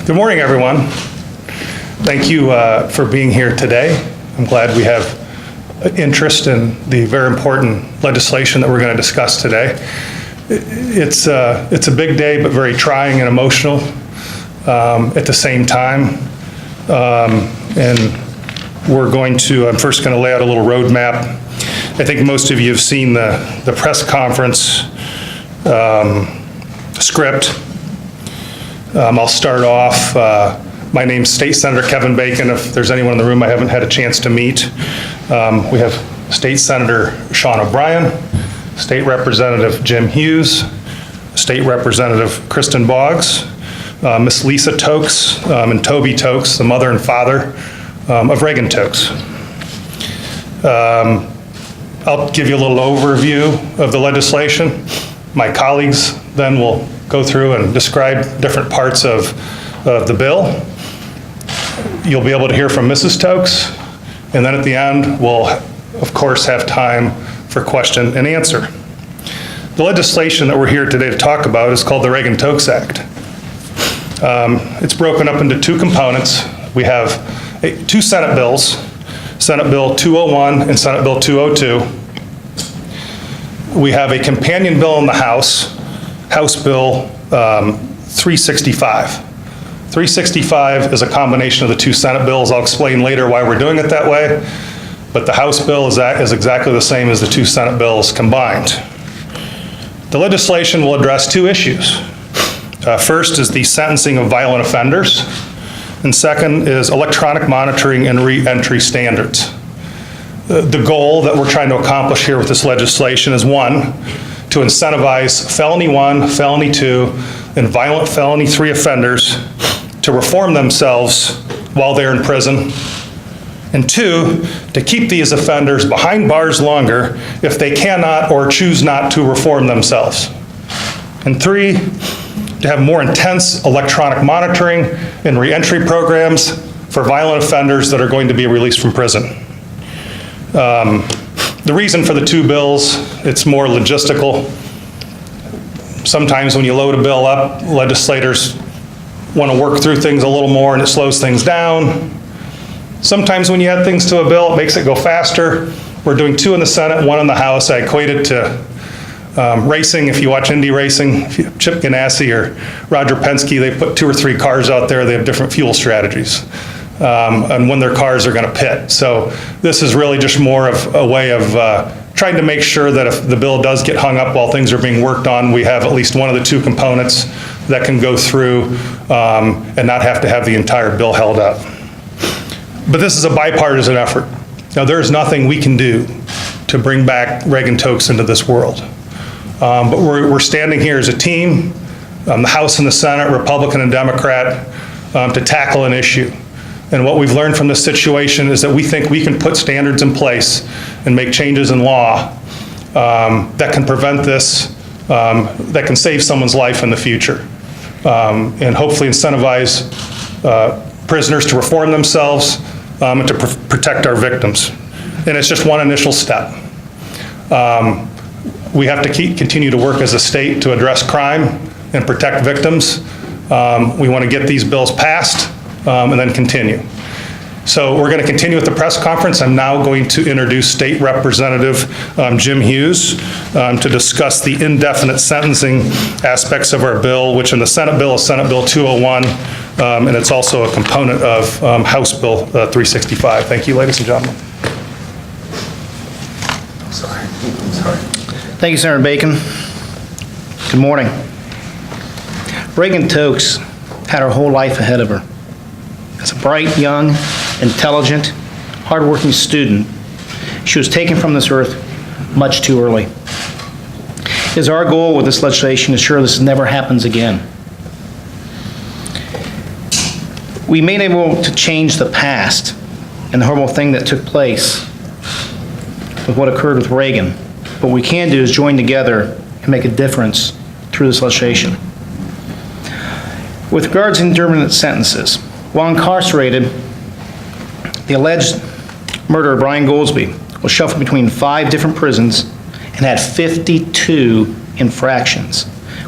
Good morning, everyone. Thank you for being here today. I'm glad we have interest in the very important legislation that we're going to discuss today. It's a big day, but very trying and emotional at the same time. And I'm first going to lay out a little roadmap. I think most of you have seen the press conference script. I'll start off. My name's State Senator Kevin Bacon. If there's anyone in the room I haven't had a chance to meet. We have State Senator Sean O'Brien, State Representative Jim Hughes, State Representative Kristin Box, Miss Lisa Tokes, and Toby Tokes, the mother and father of Reagan Tokes. I'll give you a little overview of the legislation. My colleagues then will go through and describe different parts of the bill. You'll be able to hear from Mrs. Tokes, and then at the end, we'll, of course, have time for question and answer. The legislation that we're here today to talk about is called the Reagan Tokes Act. It's broken up into two components. We have two Senate bills, Senate Bill 201 and Senate Bill 202. We have a companion bill in the House, House Bill 365. 365 is a combination of the two Senate bills. I'll explain later why we're doing it that way, but the House bill is exactly the same as the two Senate bills combined. The legislation will address two issues. First is the sentencing of violent offenders, and second is electronic monitoring and re-entry standards. The goal that we're trying to accomplish here with this legislation is, one, to incentivize felony 1, felony 2, and violent felony 3 offenders to reform themselves while they're in prison, and 2, to keep these offenders behind bars longer if they cannot or choose not to reform themselves, and 3, to have more intense electronic monitoring and reentry programs for violent offenders that are going to be released from prison. The reason for the two bills, it's more logistical. Sometimes when you load a bill up, legislators want to work through things a little more and it slows things down. Sometimes when you add things to a bill, it makes it go faster. We're doing two in the Senate, one in the House. I equate it to racing. If you watch Indy racing, Chip Ganassi or Roger Penske, they put 2 or 3 cars out there. They have different fuel strategies. And when their cars are going to pit. So this is really just more of a way of trying to make sure that if the bill does get hung up while things are being worked on, we have at least one of the two components that can go through and not have to have the entire bill held up. But this is a bipartisan effort. Now, there is nothing we can do to bring back Reagan Tokes into this world. But we're standing here as a team, the House and the Senate, Republican and Democrat, to tackle an issue. And what we've learned from this situation is that we think we can put standards in place and make changes in law that can prevent this, that can save someone's life in the future, and hopefully incentivize prisoners to reform themselves and to protect our victims. And it's just one initial step. We have to continue to work as a state to address crime and protect victims. We want to get these bills passed and then continue. So we're going to continue with the press conference. I'm now going to introduce State Representative Jim Hughes to discuss the indefinite sentencing aspects of our bill, which in the Senate bill is Senate Bill 201, and it's also a component of House Bill 365. Thank you, ladies and gentlemen. Sorry. Thank you, Senator Bacon. Good morning. Reagan Tokes had her whole life ahead of her. As a bright, young, intelligent, hardworking student, she was taken from this earth much too early. It is our goal with this legislation to ensure this never happens again. We may not be able to change the past and the horrible thing that took place with what occurred with Reagan. What we can do is join together and make a difference through this legislation. With regards to indeterminate sentences, while incarcerated, the alleged murderer, Brian Goldsby, was shuffled between 5 different prisons and had 52 infractions,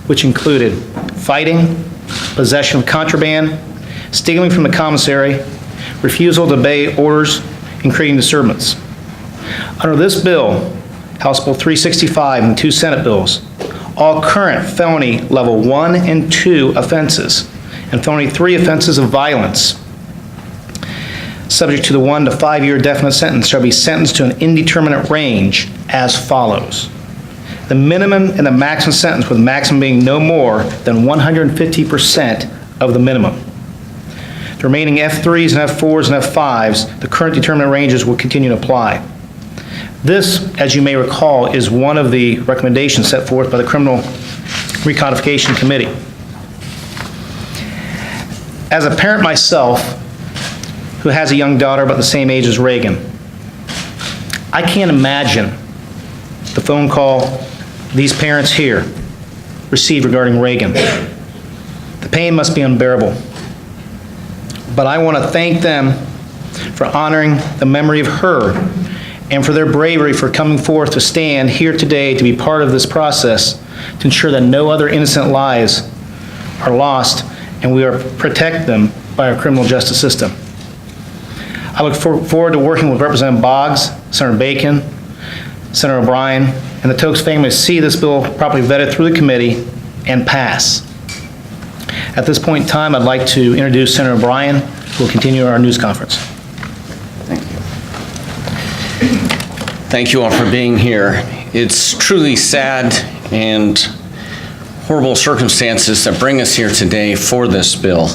which included fighting, possession of contraband, stealing from the commissary, refusal to obey orders, and creating disturbance. Under this bill, House Bill 365 and 2 Senate bills, all current felony level 1 and 2 offenses and felony 3 offenses of violence, subject to the 1 to 5 year definite sentence, shall be sentenced to an indeterminate range as follows. The minimum and the maximum sentence, with maximum being no more than 150% of the minimum. The remaining F3s and F4s and F5s, the current determinate ranges will continue to apply. This, as you may recall, is one of the recommendations set forth by the Criminal Recodification Committee. As a parent myself, who has a young daughter about the same age as Reagan, I can't imagine the phone call these parents here received regarding Reagan. The pain must be unbearable. But I want to thank them for honoring the memory of her and for their bravery for coming forth to stand here today to be part of this process to ensure that no other innocent lives are lost and we are protect them by our criminal justice system. I look forward to working with Representative Boggs, Senator Bacon, Senator O'Brien, and the Tokes family to see this bill properly vetted through the committee and pass. At this point in time, I'd like to introduce Senator O'Brien, who will continue our news conference. Thank you. Thank you all for being here. It's truly sad and horrible circumstances that bring us here today for this bill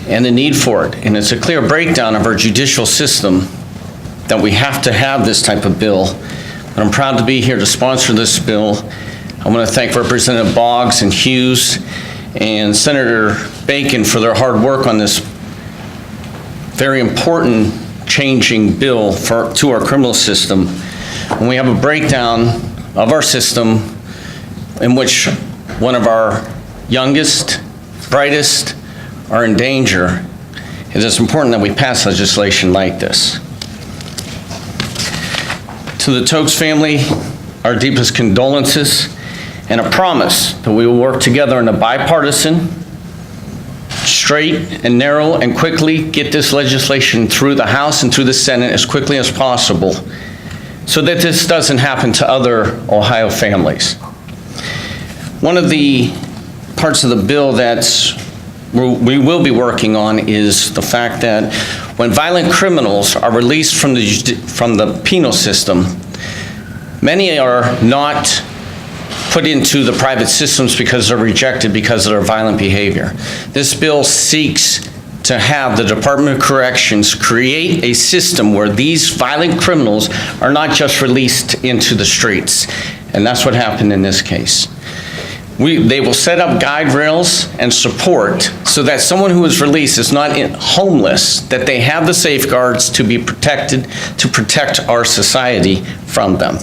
and the need for it. And it's a clear breakdown of our judicial system that we have to have this type of bill. But I'm proud to be here to sponsor this bill. I want to thank Representative Boggs and Hughes and Senator Bacon for their hard work on this very important changing bill to our criminal system. When we have a breakdown of our system in which one of our youngest, brightest are in danger, it is important that we pass legislation like this. To the Tokes family, our deepest condolences and a promise that we will work together in a bipartisan, straight and narrow and quickly get this legislation through the House and through the Senate as quickly as possible so that this doesn't happen to other Ohio families. One of the parts of the bill that we will be working on is the fact that when violent criminals are released from the penal system, many are not put into the private systems because they're rejected because of their violent behavior. This bill seeks to have the Department of Corrections create a system where these violent criminals are not just released into the streets. And that's what happened in this case. They will set up guide rails and support so that someone who is released is not homeless, that they have the safeguards to be protected, to protect our society from them.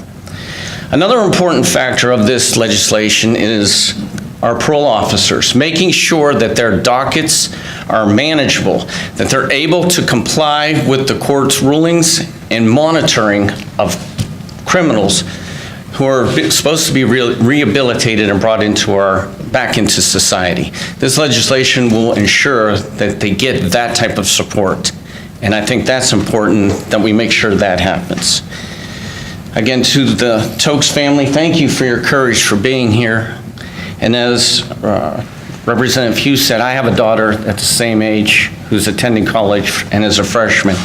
Another important factor of this legislation is our parole officers, making sure that their dockets are manageable, that they're able to comply with the court's rulings and monitoring of criminals who are supposed to be rehabilitated and brought back into society. This legislation will ensure that they get that type of support. And I think that's important that we make sure that happens. Again, to the Tokes family, thank you for your courage for being here. And as Representative Hughes said, I have a daughter at the same age who's attending college and is a freshman.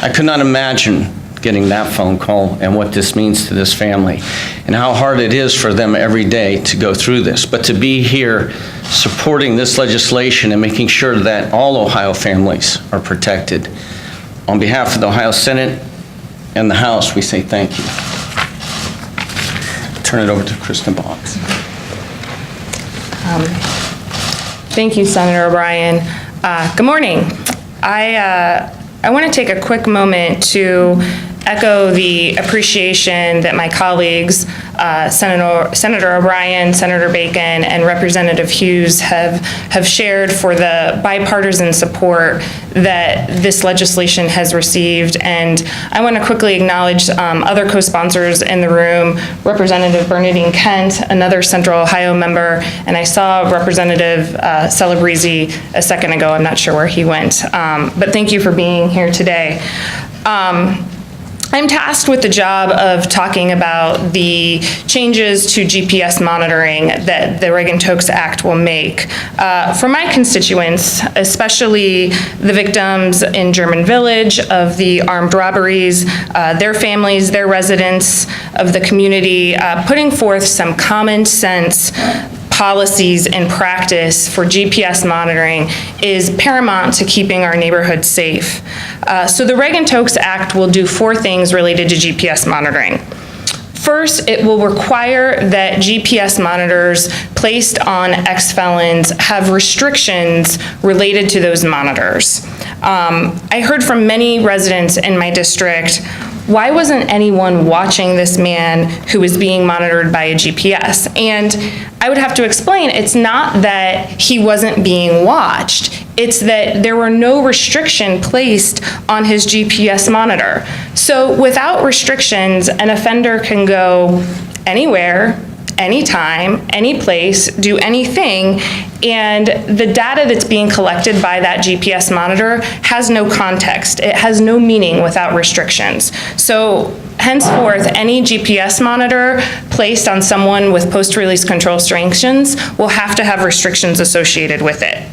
I could not imagine getting that phone call and what this means to this family and how hard it is for them every day to go through this. But to be here supporting this legislation and making sure that all Ohio families are protected, on behalf of the Ohio Senate and the House, we say thank you. Turn it over to Kristin Box. Thank you, Senator O'Brien. Good morning. I want to take a quick moment to echo the appreciation that my colleagues, Senator O'Brien, Senator Bacon, and Representative Hughes have shared for the bipartisan support that this legislation has received. And I want to quickly acknowledge other co-sponsors in the room, Representative Bernadine Kent, another Central Ohio member, and I saw Representative Celebrezzi a second ago. I'm not sure where he went, but thank you for being here today. I'm tasked with the job of talking about the changes to GPS monitoring that the Reagan Tokes Act will make. For my constituents, especially the victims in German Village of the armed robberies, their families, their residents of the community, putting forth some common sense policies and practice for GPS monitoring is paramount to keeping our neighborhoods safe. So the Reagan Tokes Act will do 4 things related to GPS monitoring. First, it will require that GPS monitors placed on ex-felons have restrictions related to those monitors. I heard from many residents in my district, why wasn't anyone watching this man who was being monitored by a GPS? And I would have to explain, it's not that he wasn't being watched, it's that there were no restriction placed on his GPS monitor. So without restrictions, an offender can go anywhere, anytime, any place, do anything, and the data that's being collected by that GPS monitor has no context. It has no meaning without restrictions. So henceforth, any GPS monitor placed on someone with post-release control restrictions will have to have restrictions associated with it.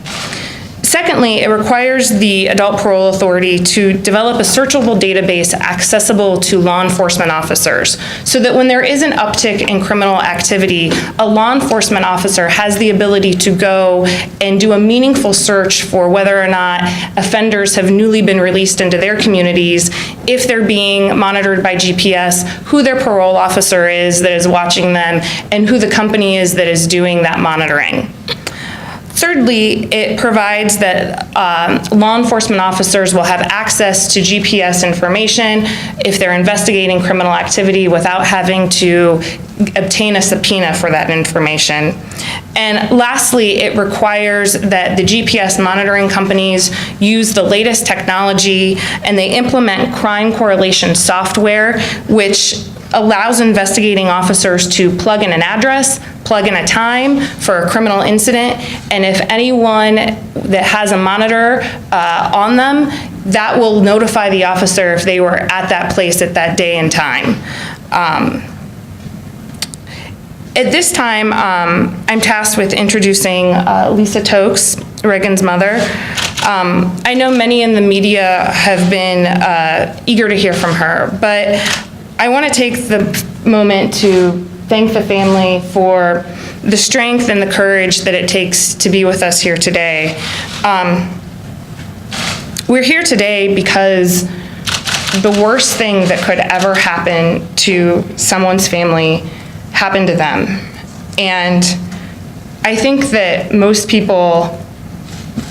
Secondly, it requires the adult parole authority to develop a searchable database accessible to law enforcement officers so that when there is an uptick in criminal activity, a law enforcement officer has the ability to go and do a meaningful search for whether or not offenders have newly been released into their communities, if they're being monitored by GPS, who their parole officer is that is watching them, and who the company is that is doing that monitoring. Thirdly, it provides that law enforcement officers will have access to GPS information if they're investigating criminal activity without having to obtain a subpoena for that information. And lastly, it requires that the GPS monitoring companies use the latest technology and they implement crime correlation software, which allows investigating officers to plug in an address, plug in a time for a criminal incident, and if anyone that has a monitor on them, that will notify the officer if they were at that place at that day and time. At this time, I'm tasked with introducing Lisa Tokes, Reagan's mother. I know many in the media have been eager to hear from her, but I want to take the moment to thank the family for the strength and the courage that it takes to be with us here today. We're here today because the worst thing that could ever happen to someone's family happened to them. And I think that most people,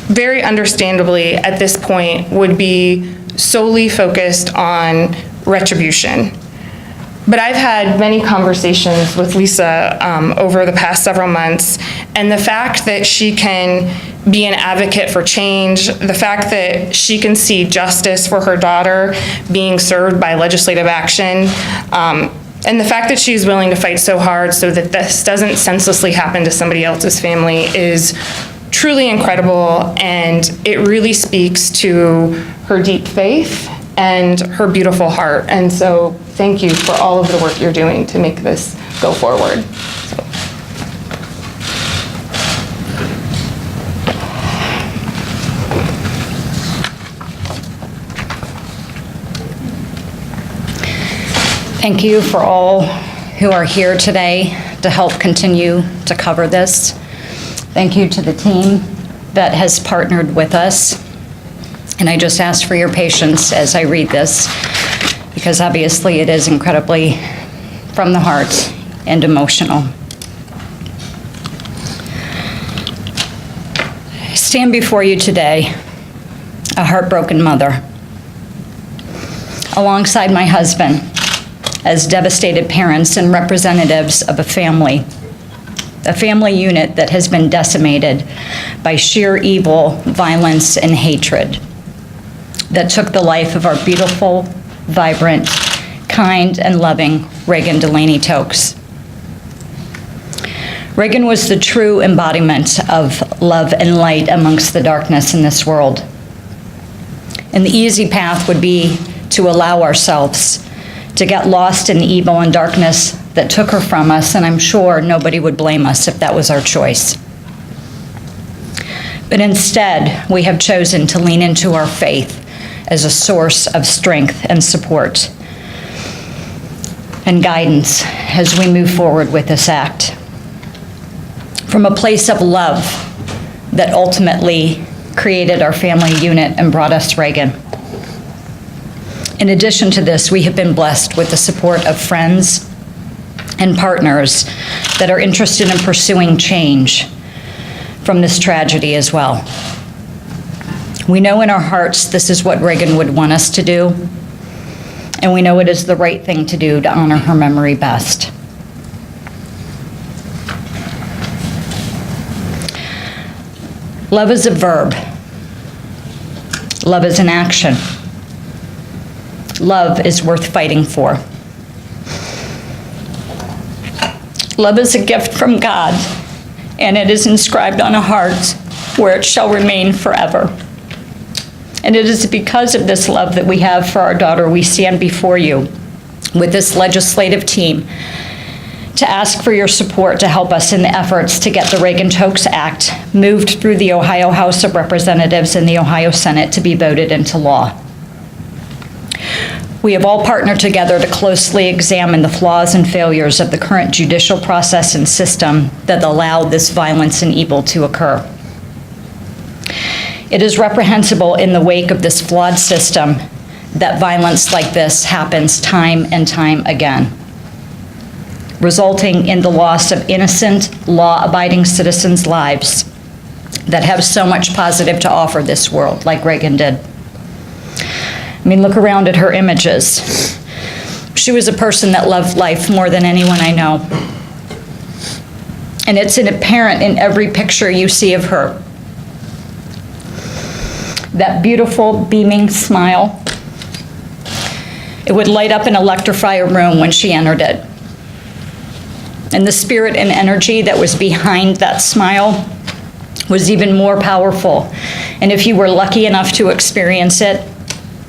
very understandably at this point, would be solely focused on retribution. But I've had many conversations with Lisa over the past several months, and the fact that she can be an advocate for change, the fact that she can see justice for her daughter being served by legislative action, and the fact that she's willing to fight so hard so that this doesn't senselessly happen to somebody else's family is truly incredible, and it really speaks to her deep faith and her beautiful heart. And so thank you for all of the work you're doing to make this go forward. Thank you for all who are here today to help continue to cover this. Thank you to the team that has partnered with us. And I just ask for your patience as I read this, because obviously it is incredibly from the heart and emotional. I stand before you today, a heartbroken mother. alongside my husband as devastated parents and representatives of a family unit that has been decimated by sheer evil, violence, and hatred that took the life of our beautiful, vibrant, kind, and loving Reagan Delaney Tokes. Reagan was the true embodiment of love and light amongst the darkness in this world. And the easy path would be to allow ourselves to get lost in the evil and darkness that took her from us, and I'm sure nobody would blame us if that was our choice. But instead, we have chosen to lean into our faith as a source of strength and support and guidance as we move forward with this act. From a place of love that ultimately created our family unit and brought us Reagan. In addition to this, we have been blessed with the support of friends and partners that are interested in pursuing change from this tragedy as well. We know in our hearts this is what Reagan would want us to do, and we know it is the right thing to do to honor her memory best. Love is a verb. Love is an action. Love is worth fighting for. Love is a gift from God, and it is inscribed on a heart where it shall remain forever. And it is because of this love that we have for our daughter we stand before you with this legislative team to ask for your support to help us in the efforts to get the Reagan Tokes Act moved through the Ohio House of Representatives and the Ohio Senate to be voted into law. We have all partnered together to closely examine the flaws and failures of the current judicial process and system that allow this violence and evil to occur. It is reprehensible in the wake of this flawed system that violence like this happens time and time again, resulting in the loss of innocent, law-abiding citizens' lives that have so much positive to offer this world, like Reagan did. I mean, look around at her images. She was a person that loved life more than anyone I know. And it's apparent in every picture you see of her. That beautiful, beaming smile. It would light up and electrify a room when she entered it. And the spirit and energy that was behind that smile was even more powerful. And if you were lucky enough to experience it,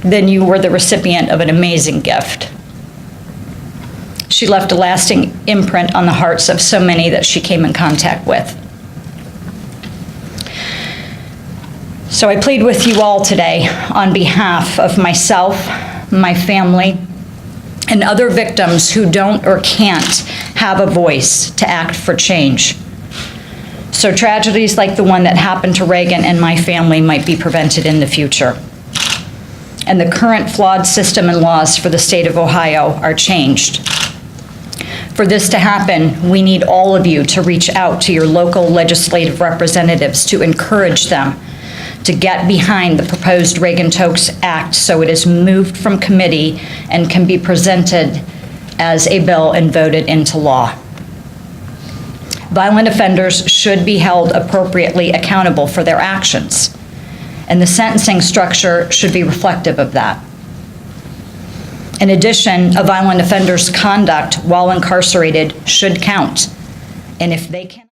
then you were the recipient of an amazing gift. She left a lasting imprint on the hearts of so many that she came in contact with. So I plead with you all today on behalf of myself, my family, and other victims who don't or can't have a voice to act for change. So tragedies like the one that happened to Reagan and my family might be prevented in the future. And the current flawed system and laws for the state of Ohio are changed. For this to happen, we need all of you to reach out to your local legislative representatives to encourage them to get behind the proposed Reagan Tokes Act so it is moved from committee and can be presented as a bill and voted into law. Violent offenders should be held appropriately accountable for their actions, and the sentencing structure should be reflective of that. In addition, a violent offender's conduct while incarcerated should count, and if they can